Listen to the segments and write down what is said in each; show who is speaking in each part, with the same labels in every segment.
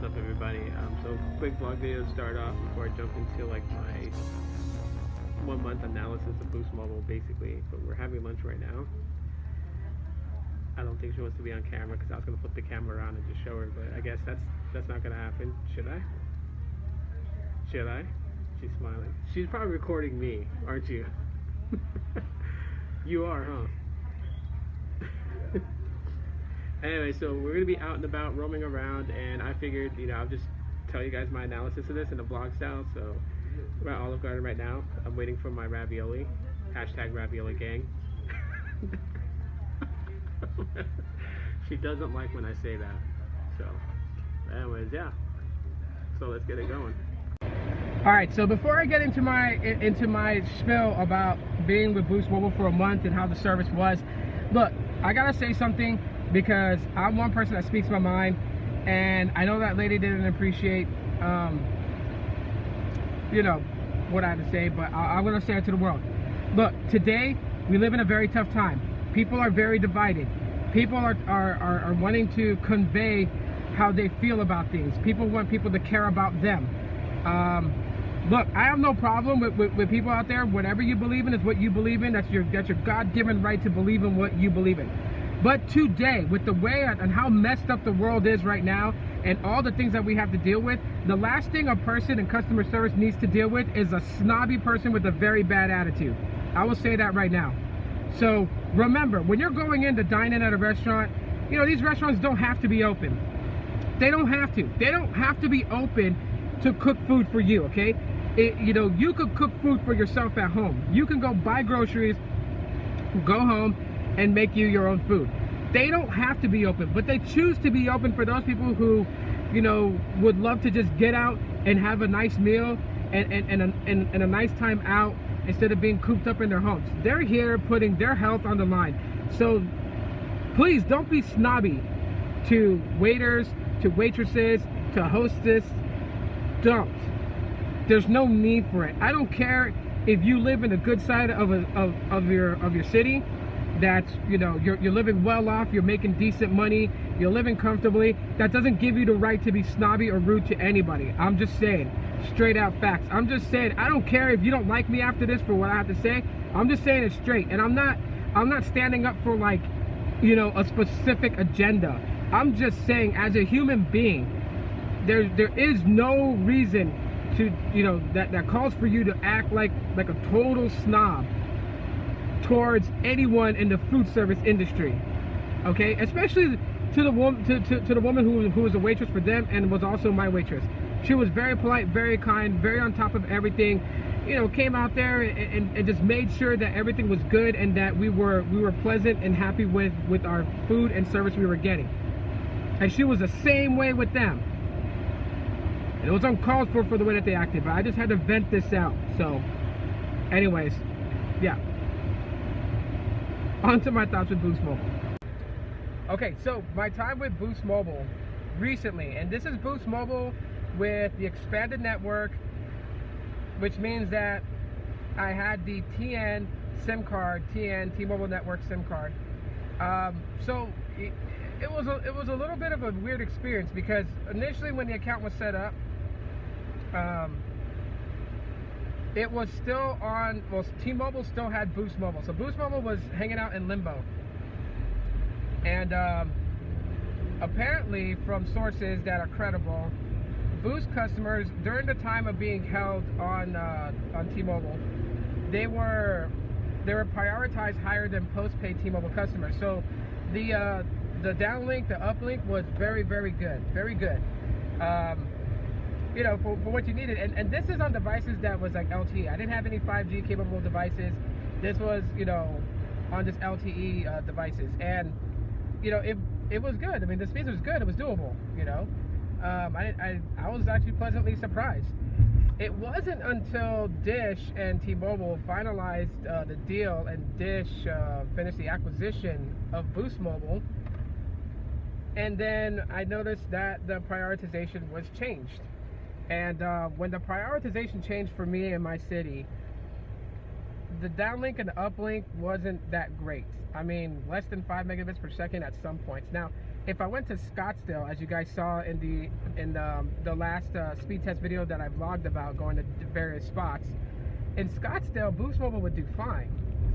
Speaker 1: up, everybody? So quick vlog video to start off before I jump into like my 1 month analysis of Boost Mobile, basically. But we're having lunch right now. I don't think she wants to be on camera because I was gonna flip the camera around and just show her, but I guess that's not gonna happen. Should I? Should I? She's smiling. She's probably recording me, aren't you? You are, huh? Anyway, so we're gonna be out and about, roaming around, and I figured, I'll just tell you guys my analysis of this in a vlog style. So we're at Olive Garden right now. I'm waiting for my ravioli. Hashtag ravioli gang. She doesn't like when I say that. So, anyways, yeah. So let's get it going. All right. So before I get into my spiel about being with Boost Mobile for a month and how the service was, look, I gotta say something because I'm one person that speaks my mind, and I know that lady didn't appreciate, what I had to say, but I'm gonna say it to the world. Look, today we live in a very tough time. People are very divided. People are wanting to convey how they feel about things. People want people to care about them. Look, I have no problem with people out there. Whatever you believe in is what you believe in. That's your God-given right to believe in what you believe in. But today, with the way and how messed up the world is right now, and all the things that we have to deal with, the last thing a person in customer service needs to deal with is a snobby person with a very bad attitude. I will say that right now. So remember, when you're going in to dine in at a restaurant, these restaurants don't have to be open. They don't have to. They don't have to be open to cook food for you, okay? You could cook food for yourself at home. You can go buy groceries, go home, and make you your own food. They don't have to be open, but they choose to be open for those people who, would love to just get out and have a nice meal and a nice time out instead of being cooped up in their homes. They're here putting their health on the line. So please don't be snobby to waiters, to waitresses, to hostess. Don't. There's no need for it. I don't care if you live in the good side of your city. That's you're living well off, you're making decent money, you're living comfortably. That doesn't give you the right to be snobby or rude to anybody. I'm just saying, straight out facts. I'm just saying, I don't care if you don't like me after this for what I have to say. I'm just saying it straight, and I'm not standing up for like a specific agenda. I'm just saying, as a human being, there is no reason to that calls for you to act like a total snob towards anyone in the food service industry, okay? Especially to the woman who was a waitress for them and was also my waitress. She was very polite, very kind, very on top of everything. Came out there and just made sure that everything was good and that we were pleasant and happy with our food and service we were getting. And she was the same way with them. And it was uncalled for the way that they acted, but I just had to vent this out. So, anyways, yeah. On to my thoughts with Boost Mobile. Okay, so my time with Boost Mobile recently, and this is Boost Mobile with the expanded network, which means that I had the TN SIM card, T-Mobile Network SIM card. So it was a little bit of a weird experience because initially when the account was set up, it was still on, well, T-Mobile still had Boost Mobile. So Boost Mobile was hanging out in limbo. And apparently, from sources that are credible, Boost customers, during the time of being held on T-Mobile, they were prioritized higher than postpaid T-Mobile customers. So the downlink, the uplink was very, very good. Very good. For what you needed, and this is on devices that was like LTE. I didn't have any 5G capable devices. This was, on just LTE devices, and it was good. I mean, the speed was good. It was doable. I was actually pleasantly surprised. It wasn't until Dish and T-Mobile finalized the deal, and Dish finished the acquisition of Boost Mobile, and then I noticed that the prioritization was changed. And when the prioritization changed for me in my city, the downlink and the uplink wasn't that great. I mean, less than 5 megabits per second at some points. Now, if I went to Scottsdale, as you guys saw in the last speed test video that I vlogged about going to various spots, in Scottsdale, Boost Mobile would do fine.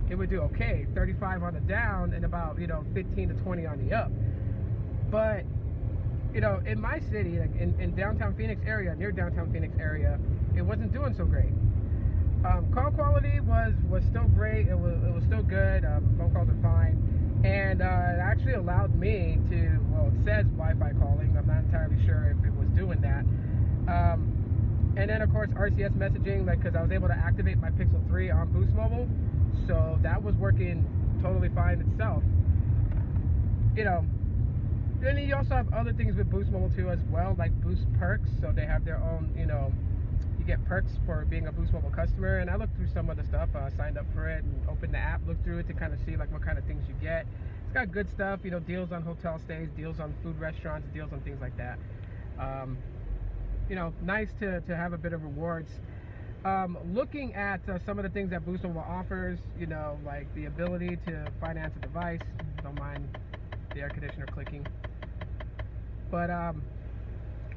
Speaker 1: It would do okay, 35 on the down and about 15 to 20 on the up. But in my city, like in downtown Phoenix area, near downtown Phoenix area, it wasn't doing so great. Call quality was still great. It was still good. Phone calls are fine, and it actually allowed me to, well, it says Wi-Fi calling. I'm not entirely sure if it was doing that. And then of course RCS messaging, like, because I was able to activate my Pixel 3 on Boost Mobile, so that was working totally fine itself. Then you also have other things with Boost Mobile too as well, like Boost Perks. So they have their own, you get perks for being a Boost Mobile customer. And I looked through some of the stuff, signed up for it, and opened the app, looked through it to kind of see like what kind of things you get. It's got good stuff, deals on hotel stays, deals on food restaurants, deals on things like that. Nice to have a bit of rewards. Looking at some of the things that Boost Mobile offers, like the ability to finance a device. Don't mind the air conditioner clicking. But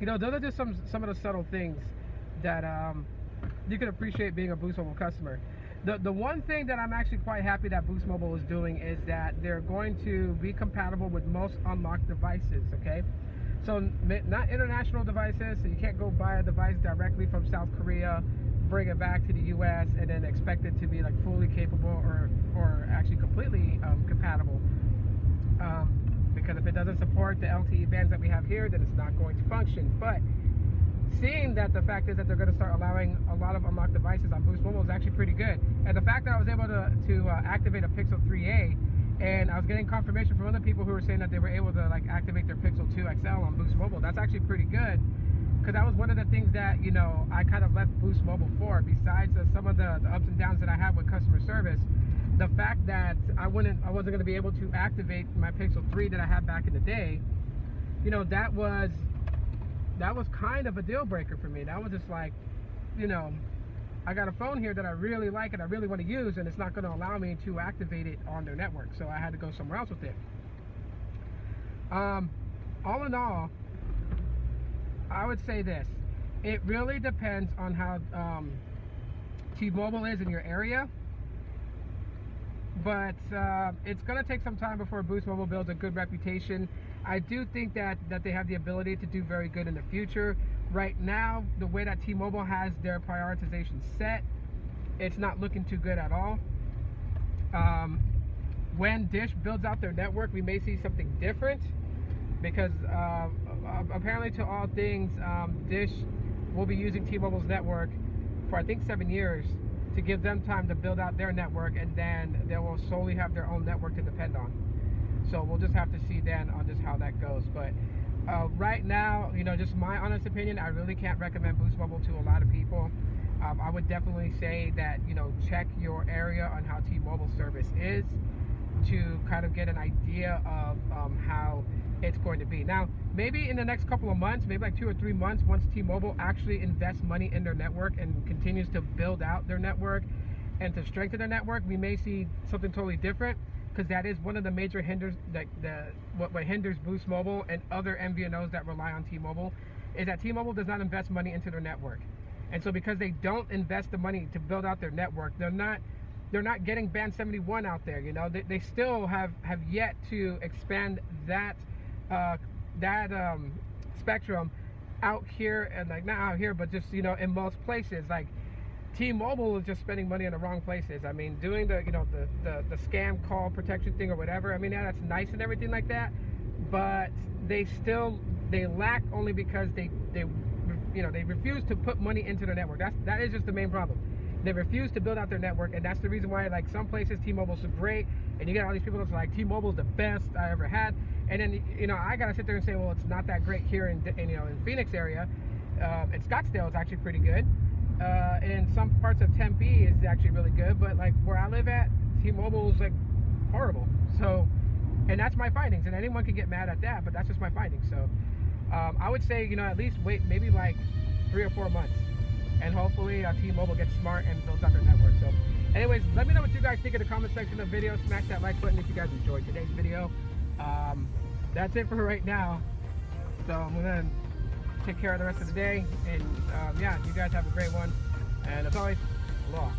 Speaker 1: those are just some of the subtle things that you can appreciate being a Boost Mobile customer. The one thing that I'm actually quite happy that Boost Mobile is doing is that they're going to be compatible with most unlocked devices, okay? So not international devices, so you can't go buy a device directly from South Korea, bring it back to the US, and then expect it to be like fully capable or actually completely compatible. Because if it doesn't support the LTE bands that we have here, then it's not going to function. But seeing that the fact is that they're going to start allowing a lot of unlocked devices on Boost Mobile is actually pretty good. And the fact that I was able to activate a Pixel 3a, and I was getting confirmation from other people who were saying that they were able to like activate their Pixel 2 XL on Boost Mobile, that's actually pretty good. Because that was one of the things that I kind of left Boost Mobile for. Besides some of the ups and downs that I had with customer service, the fact that I wasn't going to be able to activate my Pixel 3 that I had back in the day, that was kind of a deal breaker for me. That was just like, I got a phone here that I really like and I really want to use, and it's not going to allow me to activate it on their network, so I had to go somewhere else with it. All in all, I would say this: it really depends on how T-Mobile is in your area. But it's going to take some time before Boost Mobile builds a good reputation. I do think that they have the ability to do very good in the future. Right now, the way that T-Mobile has their prioritization set, it's not looking too good at all. When Dish builds out their network, we may see something different, because apparently to all things, Dish will be using T-Mobile's network for I think 7 years, to give them time to build out their network, and then they will solely have their own network to depend on. So we'll just have to see then on just how that goes. But right now, just my honest opinion, I really can't recommend Boost Mobile to a lot of people. I would definitely say that, check your area on how T-Mobile service is, to kind of get an idea of how it's going to be. Now, maybe in the next couple of months, maybe like 2 or 3 months, once T-Mobile actually invests money in their network and continues to build out their network and to strengthen their network, we may see something totally different, because that is one of the major hinders, like what hinders Boost Mobile and other MVNOs that rely on T-Mobile, is that T-Mobile does not invest money into their network. And so because they don't invest the money to build out their network, they're not getting band 71 out there. They still have yet to expand that spectrum out here, and like not out here, but just in most places. Like T-Mobile is just spending money in the wrong places. I mean, doing the scam call protection thing or whatever. I mean, yeah, that's nice and everything like that, but they lack only because they refuse to put money into their network. That is just the main problem. They refuse to build out their network, and that's the reason why, like, some places T-Mobile's so great, and you get all these people that's like, T-Mobile's the best I ever had, and then I gotta sit there and say, well, it's not that great here in Phoenix area. In Scottsdale, it's actually pretty good. In some parts of Tempe, it's actually really good, but like where I live at, T-Mobile's like horrible. So, and that's my findings, and anyone can get mad at that, but that's just my findings. So, I would say at least wait maybe like 3 or 4 months. And hopefully T-Mobile gets smart and builds out their network. So anyways, let me know what you guys think in the comment section of the video. Smash that like button if you guys enjoyed today's video. that's it for right now. So I'm gonna take care of the rest of the day, and yeah, you guys have a great one. And as always, aloha.